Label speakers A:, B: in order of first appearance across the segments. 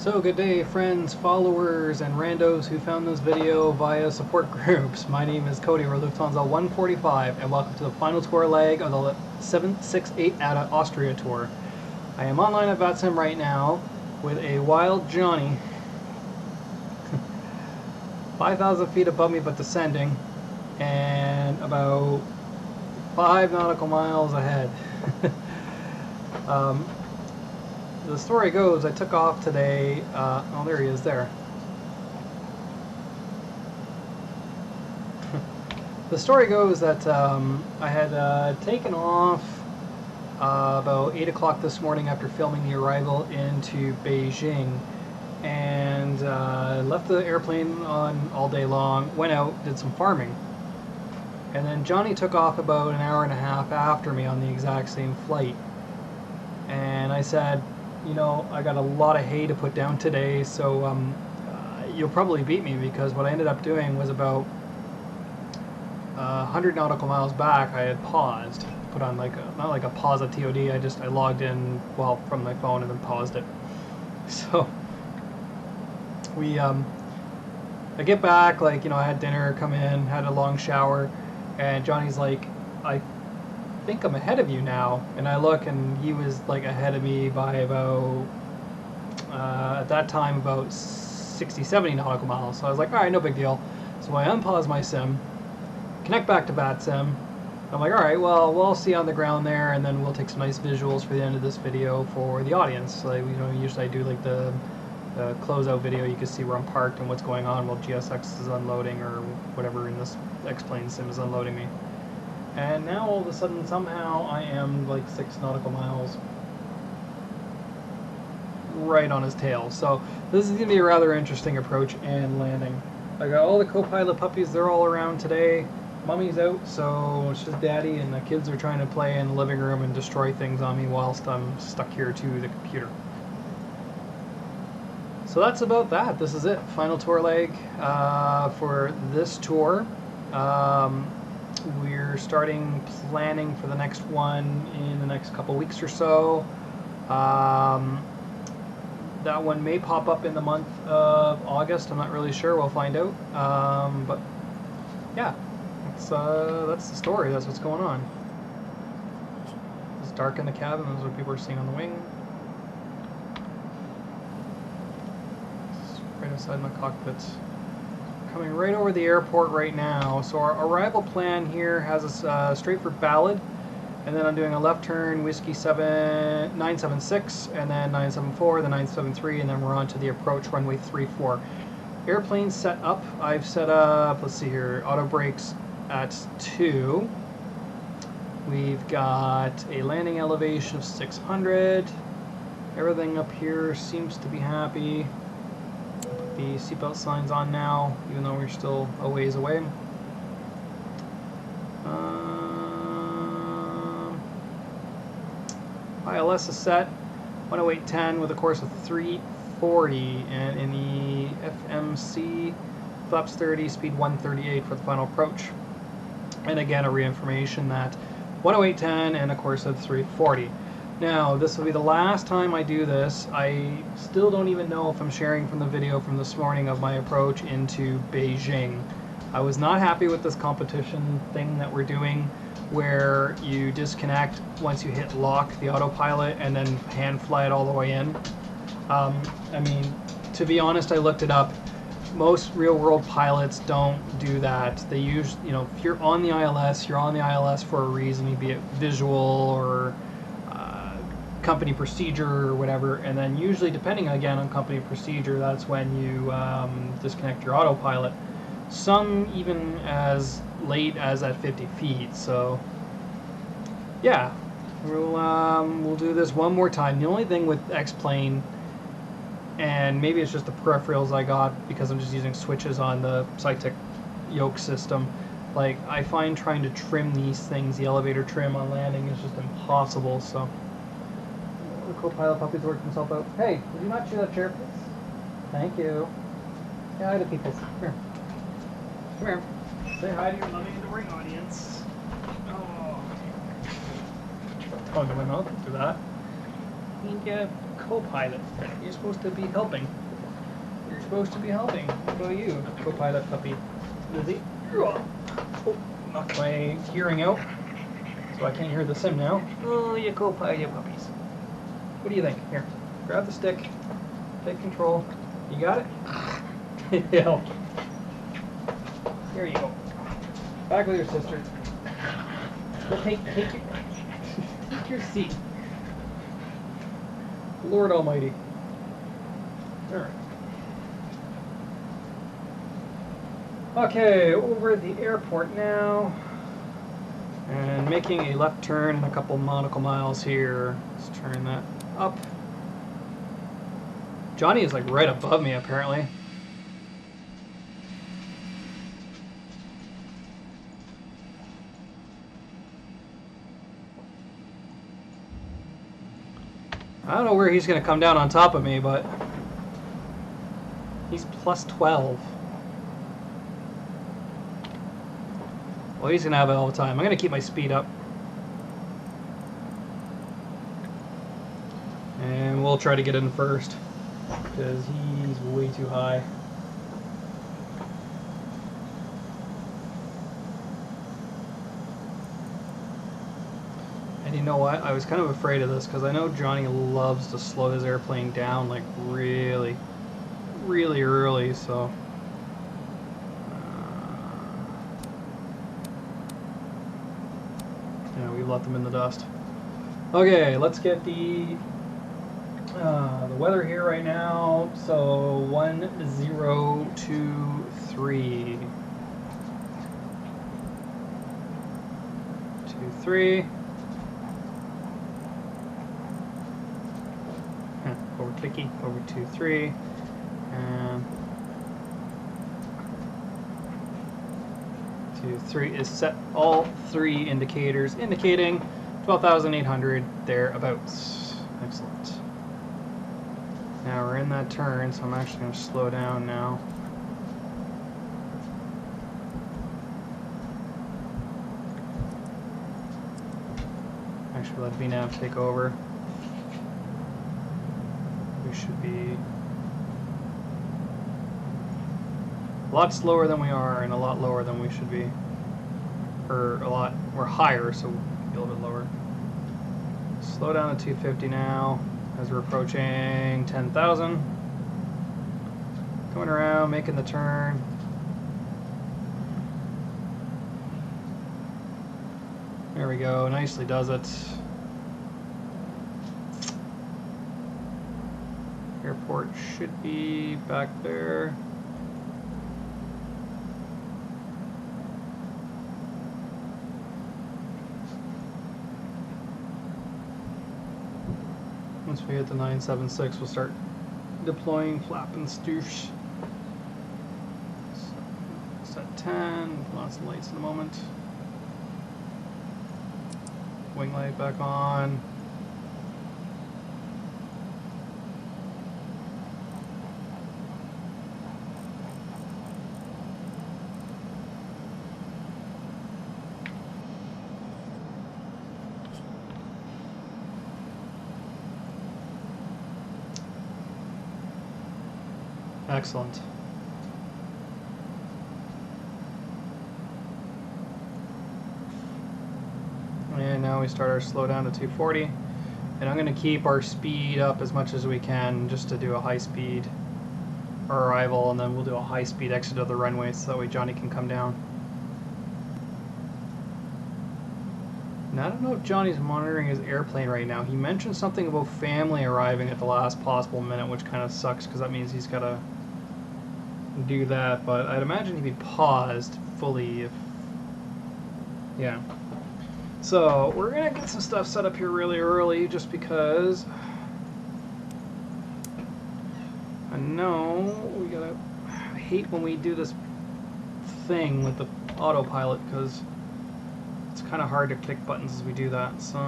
A: So good day, friends, followers, and randos who found this video via support groups. My name is Cody, we're Lufthansa 145, and welcome to the final tour leg of the 768 Outta Austria tour. I am online at VATSIM right now with a wild Johnny, 5,000 feet above me but descending, and about 5 nautical miles ahead. The story goes, I took off today, oh there he is there. The story goes that I had taken off about 8 o'clock this morning after filming the arrival into Beijing, and left the airplane on all day long, went out, did some farming. And then Johnny took off about an hour and a half after me on the exact same flight. And I said, you know, I got a lot of hay to put down today, so you'll probably beat me, because what I ended up doing was about 100 nautical miles back, I had paused, put on like a, not like a pause at TOD, I logged in, well, from my phone and then paused it. So we, I get back, like, you know, I had dinner, come in, had a long shower, and Johnny's like, I think I'm ahead of you now. And I look, and he was like ahead of me by about at that time about 60-70 nautical miles. So I was like, alright, no big deal. So I unpause my sim, connect back to VATSIM. I'm like, alright, well, we'll see on the ground there, and then we'll take some nice visuals for the end of this video for the audience. Like, you know, usually I do like the closeout video, you can see where I'm parked and what's going on while GSX is unloading, or whatever in this Xplane sim is unloading me. And now all of a sudden, somehow, I am like 6 nautical miles right on his tail. So this is going to be a rather interesting approach and landing. I got all the co-pilot puppies, they're all around today. Mummy's out, so it's just daddy, and the kids are trying to play in the living room and destroy things on me whilst I'm stuck here to the computer. So that's about that. This is it. Final tour leg for this tour. We're starting planning for the next one in the next couple weeks or so. That one may pop up in the month of August. I'm not really sure. We'll find out. But yeah, that's the story. That's what's going on. It's dark in the cabin. That's what people are seeing on the wing. It's right inside my cockpit. Coming right over the airport right now. So our arrival plan here has us straight for Ballad, and then I'm doing a left turn, Whiskey 976, and then 974, then 973, and then we're on to the approach runway 34. Airplane set up. I've set up, let's see here, auto brakes at 2. We've got a landing elevation of 600. Everything up here seems to be happy. The seatbelt sign's on now, even though we're still a ways away. ILS is set, 108.10 with a course of 340, and in the FMC, flaps 30, speed 138 for the final approach. And again, a reaffirmation that 108.10 and a course of 340. Now, this will be the last time I do this. I still don't even know if I'm sharing from the video from this morning of my approach into Beijing. I was not happy with this competition thing that we're doing, where you disconnect once you hit lock the autopilot and then hand fly it all the way in. I mean, to be honest, I looked it up. Most real-world pilots don't do that. They use, you know, if you're on the ILS, you're on the ILS for a reason, be it visual or company procedure or whatever, and then usually, depending again on company procedure, that's when you disconnect your autopilot. Some even as late as at 50 feet. So yeah, we'll do this one more time. The only thing with Xplane, and maybe it's just the peripherals I got because I'm just using switches on the Cytic yoke system, like I find trying to trim these things, the elevator trim on landing, is just impossible. So the co-pilot puppy's worked himself out. Hey, would you not chew that chair, please? Thank you. Say hi to people. Come here. Come here. Say hi to your Money in the Ring audience. Oh, into my mouth. Do that. ain't a co-pilot. You're supposed to be helping. You're supposed to be helping. What about you, co-pilot puppy? Lizzie? Oh, knocked my hearing out, so I can't hear the sim now. Oh, you co-pilot puppies. What do you think? Here, grab the stick. Take control. You got it? Yeah. Here you go. Back with your sister. Go take your seat. Lord Almighty. Alright. Okay, over at the airport now. And making a left turn in a couple nautical miles here. Let's turn that up. Johnny is like right above me apparently. I don't know where he's going to come down on top of me, but he's plus 12. Well, he's going to have it all the time. I'm going to keep my speed up. And we'll try to get in first, because he's way too high. And you know what? I was kind of afraid of this because I know Johnny loves to slow his airplane down like really, really early, so. Yeah, we left them in the dust. Okay, let's get the weather here right now. So 1023. 23. Over clicky, over 23, and 23 is set. All three indicators indicating 12,800 thereabouts. Excellent. Now we're in that turn, so I'm actually going to slow down now. Actually, let VNAV take over. We should be a lot slower than we are and a lot lower than we should be. Or we're higher, so we'll be a little bit lower. Slow down to 250 now as we're approaching 10,000. Coming around, making the turn. There we go, nicely does it. Airport should be back there. Once we hit the 976, we'll start deploying flap and stoosh. Set 10, lots of lights in a moment. Wing light back on. Excellent. And now we start our slow down to 240. And I'm going to keep our speed up as much as we can just to do a high speed arrival, and then we'll do a high speed exit of the runway so that way Johnny can come down. And I don't know if Johnny's monitoring his airplane right now. He mentioned something about family arriving at the last possible minute, which kind of sucks because that means he's got to do that, but I'd imagine he'd be paused fully if... Yeah. So, we're going to get some stuff set up here really early just because I know we gotta... I hate when we do this thing with the autopilot because it's kind of hard to click buttons as we do that, so...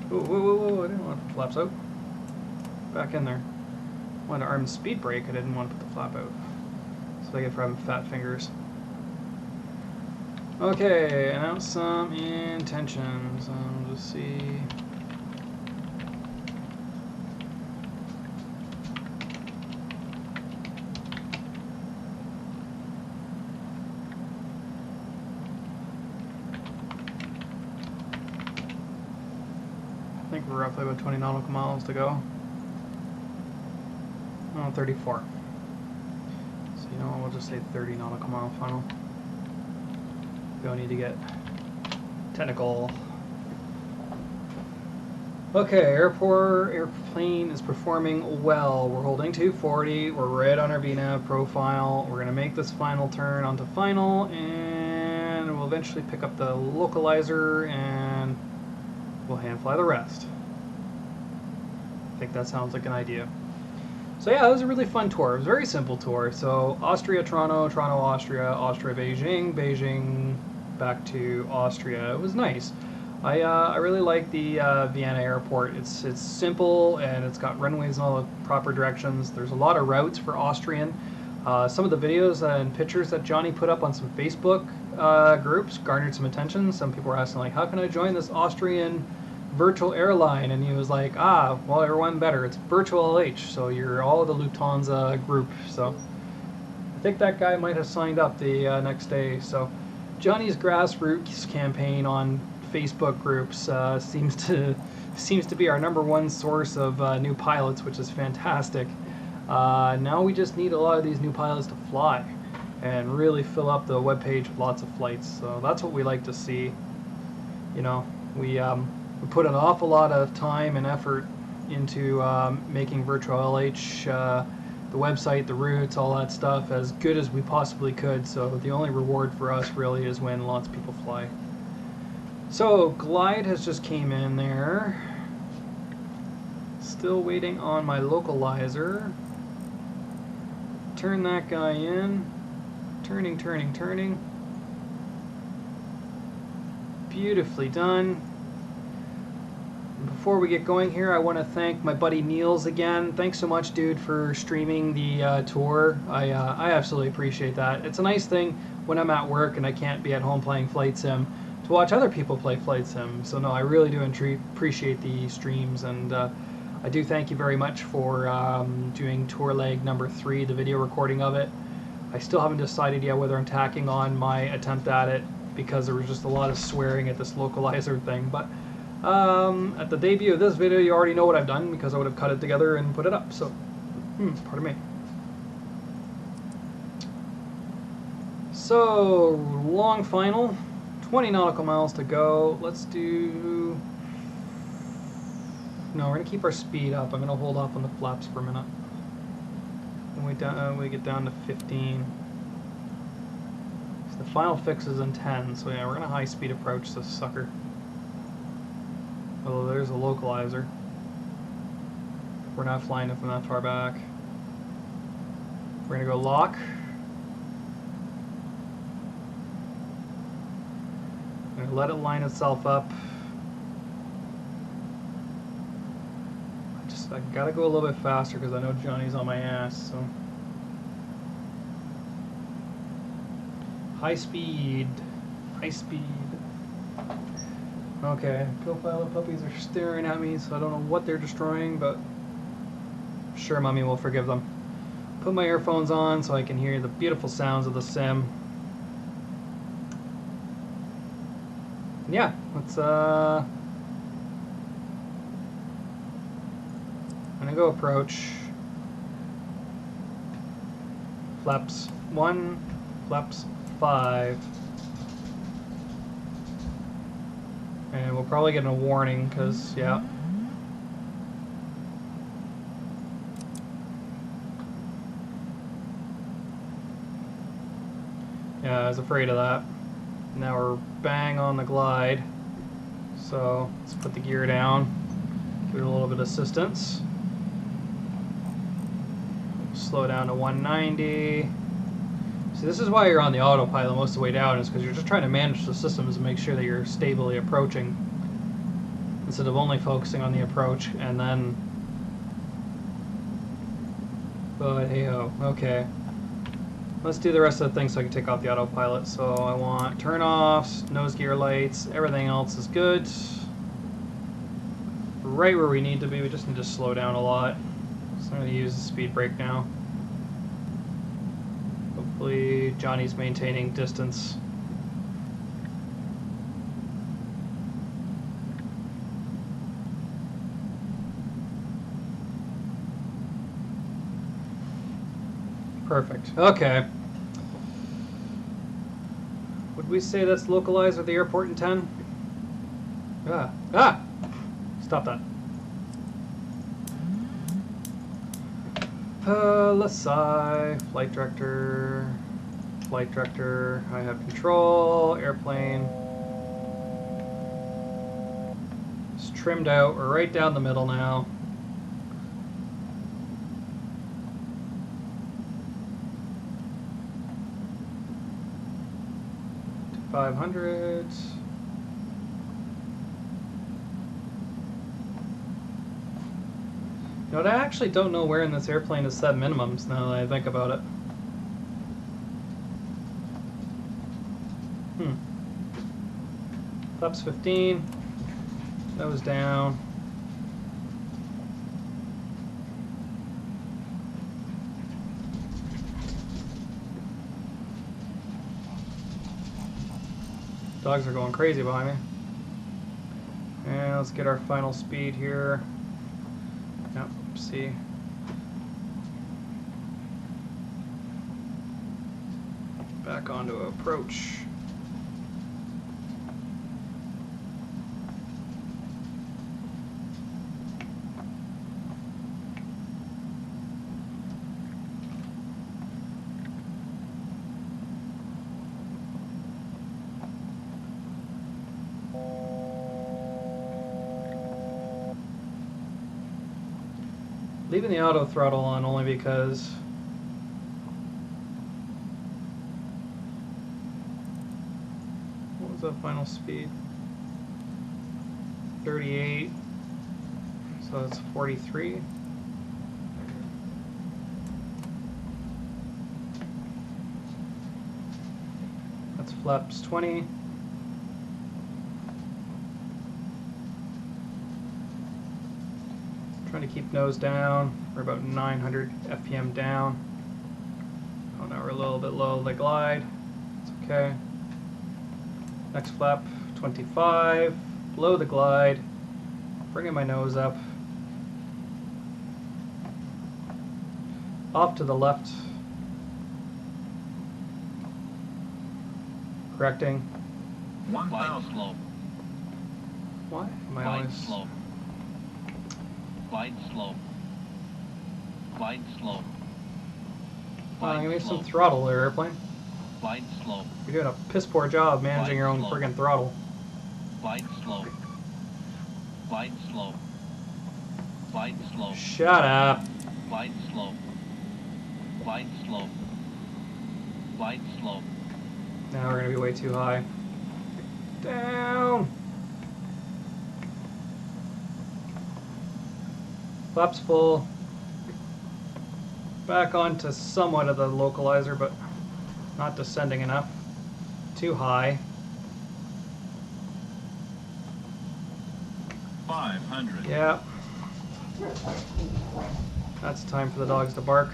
A: Whoa, whoa, whoa, whoa, I didn't want to put the flaps out. Back in there. I wanted to arm the speed brake, I didn't want to put the flap out. So I get for having fat fingers. Okay, announce some intentions. Just see. think we're roughly about 20 nautical miles to go. Oh, 34. So you know what, we'll just say 30 nautical mile final. We don't need to get technical. Okay, airplane is performing well. We're holding 240. We're right on our VNAV profile. We're going to make this final turn onto final, and we'll eventually pick up the localizer, and we'll hand fly the rest. I think that sounds like an idea. So yeah, it was a really fun tour. It was a very simple tour. So Austria, Toronto, Toronto, Austria, Austria, Beijing, Beijing, back to Austria. It was nice. I really like the Vienna airport. It's simple, and it's got runways in all the proper directions. There's a lot of routes for Austrian. Some of the videos and pictures that Johnny put up on some Facebook groups garnered some attention. Some people were asking, like, how can I join this Austrian virtual airline? And he was like, well, everyone better. It's virtual LH, so you're all of the Lufthansa group. So I think that guy might have signed up the next day. So Johnny's grassroots campaign on Facebook groups seems to be our #1 source of new pilots, which is fantastic. Now we just need a lot of these new pilots to fly and really fill up the webpage with lots of flights. So that's what we like to see. You know, we put an awful lot of time and effort into making virtual LH, the website, the routes, all that stuff as good as we possibly could. So the only reward for us really is when lots of people fly. So glide has just came in there. Still waiting on my localizer. Turn that guy in. Turning, turning, turning. Beautifully done. Before we get going here, I want to thank my buddy Niels again. Thanks so much, dude, for streaming the tour. I absolutely appreciate that. It's a nice thing when I'm at work and I can't be at home playing Flight Sim to watch other people play Flight Sim. So no, I really do appreciate the streams, and I do thank you very much for doing tour leg #3, the video recording of it. I still haven't decided yet whether I'm tacking on my attempt at it, because there was just a lot of swearing at this localizer thing. But at the debut of this video, you already know what I've done, because I would have cut it together and put it up. So, pardon me. So, long final. 20 nautical miles to go. Let's do... No, we're going to keep our speed up. I'm going to hold off on the flaps for a minute. When we get down to 15. So the final fix is in 10. So yeah, we're going to high speed approach this sucker. Oh, there's a localizer. We're not flying it from that far back. We're going to go lock. Let it line itself up. I gotta go a little bit faster because I know Johnny's on my ass. So high speed, high speed. Okay, co-pilot puppies are staring at me, so I don't know what they're destroying, but I'm sure Mommy will forgive them. Put my earphones on so I can hear the beautiful sounds of the sim. Yeah, let's I'm gonna go approach. Flaps 1, flaps 5. And we'll probably get a warning, because, yeah. Yeah, I was afraid of that. Now we're bang on the glide. So let's put the gear down, give it a little bit of assistance. Slow down to 190. See, this is why you're on the autopilot most of the way down, is because you're just trying to manage the systems and make sure that you're stably approaching, instead of only focusing on the approach and then... But hey-ho, okay. Let's do the rest of the thing so I can take off the autopilot. So I want turn-offs, nose gear lights, everything else is good. Right where we need to be, we just need to slow down a lot. So I'm going to use the speed brake now. Hopefully Johnny's maintaining distance. Perfect. Okay. Would we say that's localized with the airport in 10? Ah. Ah! Stop that. Let's see. Flight director. Flight director. I have control. Airplane. It's trimmed out. We're right down the middle now. To 500. You know what, I actually don't know where in this airplane is set minimums now that I think about it. Flaps 15. Nose down. Dogs are going crazy behind me. And let's get our final speed here. Yep, see. Back onto approach. Leaving the auto throttle on only because what was the final speed? 38, so that's 43. That's flaps 20. Trying to keep nose down. We're about 900 FPM down. Oh, now we're a little bit low the glide. It's okay. Next flap, 25. Below the glide. Bringing my nose up. Off to the left. Correcting.
B: 1 mile slope.
A: Why am I
B: Glide
A: always...
B: slope. Glide slope. Glide slope.
A: Give me some throttle there, airplane.
B: Glide slope.
A: You're doing a piss poor job managing your own friggin' throttle.
B: Glide slope. Glide slope. Glide slope.
A: Shut up.
B: Glide slope. Glide slope. Glide slope.
A: Now we're gonna be way too high. Down. Flaps full. Back onto somewhat of the localizer, but not descending enough. Too high.
B: 500.
A: Yeah. That's time for the dogs to bark.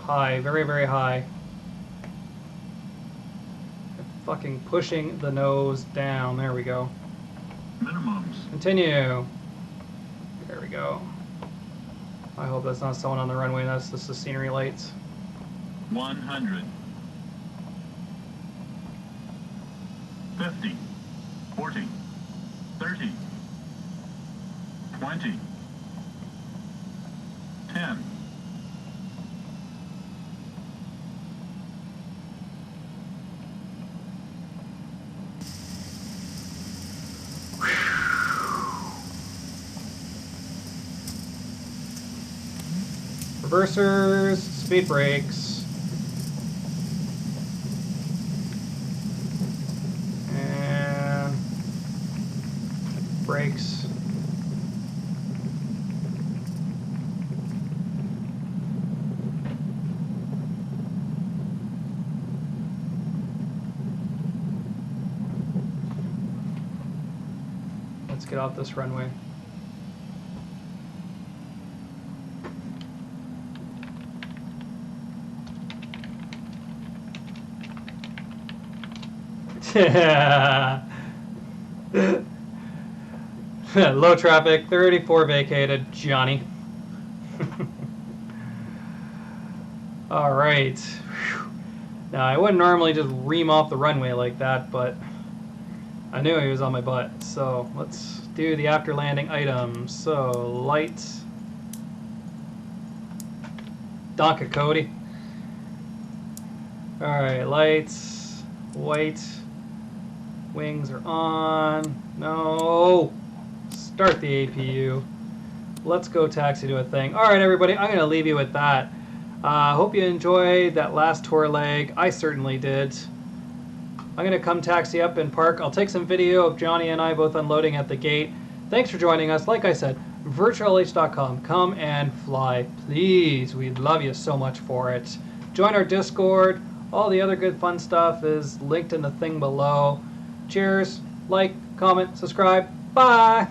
A: High, very, very high. Fucking pushing the nose down. There we go.
B: Minimums.
A: Continue. There we go. I hope that's not someone on the runway. That's just the scenery lights.
B: 100. 50. 40. 30. 20. 10.
A: Reversers, speed brakes, and brakes. Let's get off this runway. Low traffic, 34 vacated, Johnny. All right. Whew. Now, I wouldn't normally just ream off the runway like that, but I knew he was on my butt. So let's do the after landing items. So lights. Donka Cody. All right, lights. White. Wings are on. No. Start the APU. Let's go taxi to a thing. All right, everybody, I'm going to leave you with that. Hope you enjoyed that last tour leg. I certainly did. I'm going to come taxi up and park. I'll take some video of Johnny and I both unloading at the gate. Thanks for joining us. Like I said, virtualh.com. Come and fly, please. We'd love you so much for it. Join our Discord. All the other good fun stuff is linked in the thing below. Cheers. Like, comment, subscribe. Bye.